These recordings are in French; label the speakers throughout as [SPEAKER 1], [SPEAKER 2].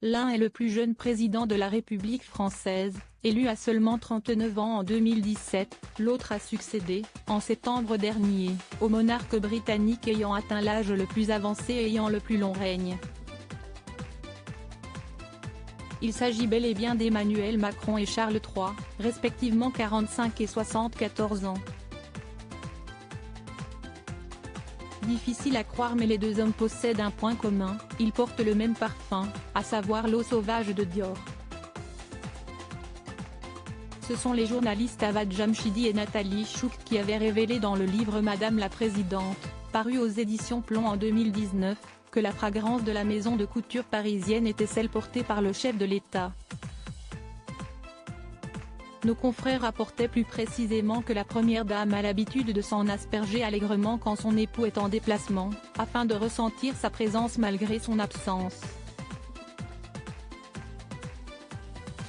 [SPEAKER 1] L'un est le plus jeune président de la République française, élu à seulement 39 ans en 2017, l'autre a succédé, en septembre dernier, au monarque britannique ayant atteint l'âge le plus avancé et ayant le plus long règne. Il s'agit bel et bien d'Emmanuel Macron et Charles III, respectivement 45 et 74 ans. Difficile à croire mais les deux hommes possèdent un point commun, ils portent le même parfum, à savoir l'eau sauvage de Dior. Ce sont les journalistes Avad Jamshidi et Nathalie Chouk qui avaient révélé dans le livre Madame la Présidente, paru aux éditions Plomb en 2019, que la fragrance de la maison de couture parisienne était celle portée par le chef de l'État. Nos confrères rapportaient plus précisément que la première dame a l'habitude de s'en asperger allègrement quand son époux est en déplacement, afin de ressentir sa présence malgré son absence.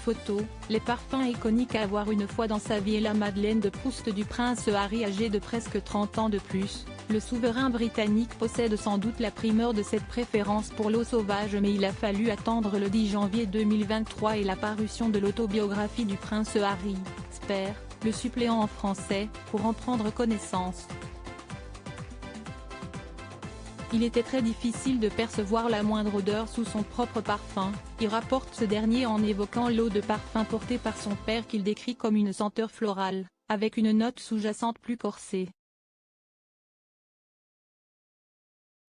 [SPEAKER 1] Photo, les parfums iconiques à avoir une fois dans sa vie et la Madeleine de Proust du prince Harry âgé de presque 30 ans de plus. Le souverain britannique possède sans doute la primeur de cette préférence pour l'eau sauvage mais il a fallu attendre le 10 janvier 2023 et la parution de l'autobiographie du prince Harry, Spare, le suppléant en français, pour en prendre connaissance. Il était très difficile de percevoir la moindre odeur sous son propre parfum, y rapporte ce dernier en évoquant l'eau de parfum portée par son père qu'il décrit comme une senteur florale, avec une note sous-jacente plus corsée.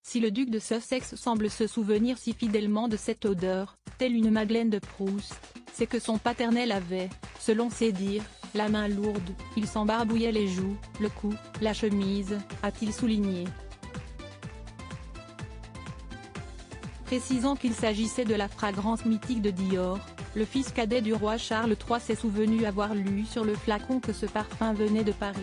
[SPEAKER 1] Si le duc de Sussex semble se souvenir si fidèlement de cette odeur, telle une Madeleine de Proust, c'est que son paternel avait, selon ses dires, la main lourde, il s'en barbouillait les joues, le cou, la chemise, a-t-il souligné. Précisant qu'il s'agissait de la fragrance mythique de Dior, le fils cadet du roi Charles III s'est souvenu avoir lu sur le flacon que ce parfum venait de Paris.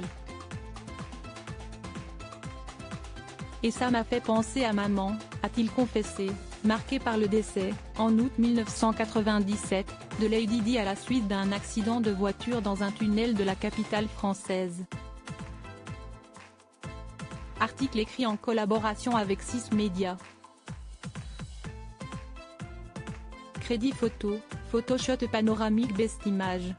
[SPEAKER 1] Et ça m'a fait penser à maman, a-t-il confessé, marqué par le décès, en août 1997, de Lady Di à la suite d'un accident de voiture dans un tunnel de la capitale française. Article écrit en collaboration avec 6 médias. Crédit photo, Photoshop panoramique Best Image.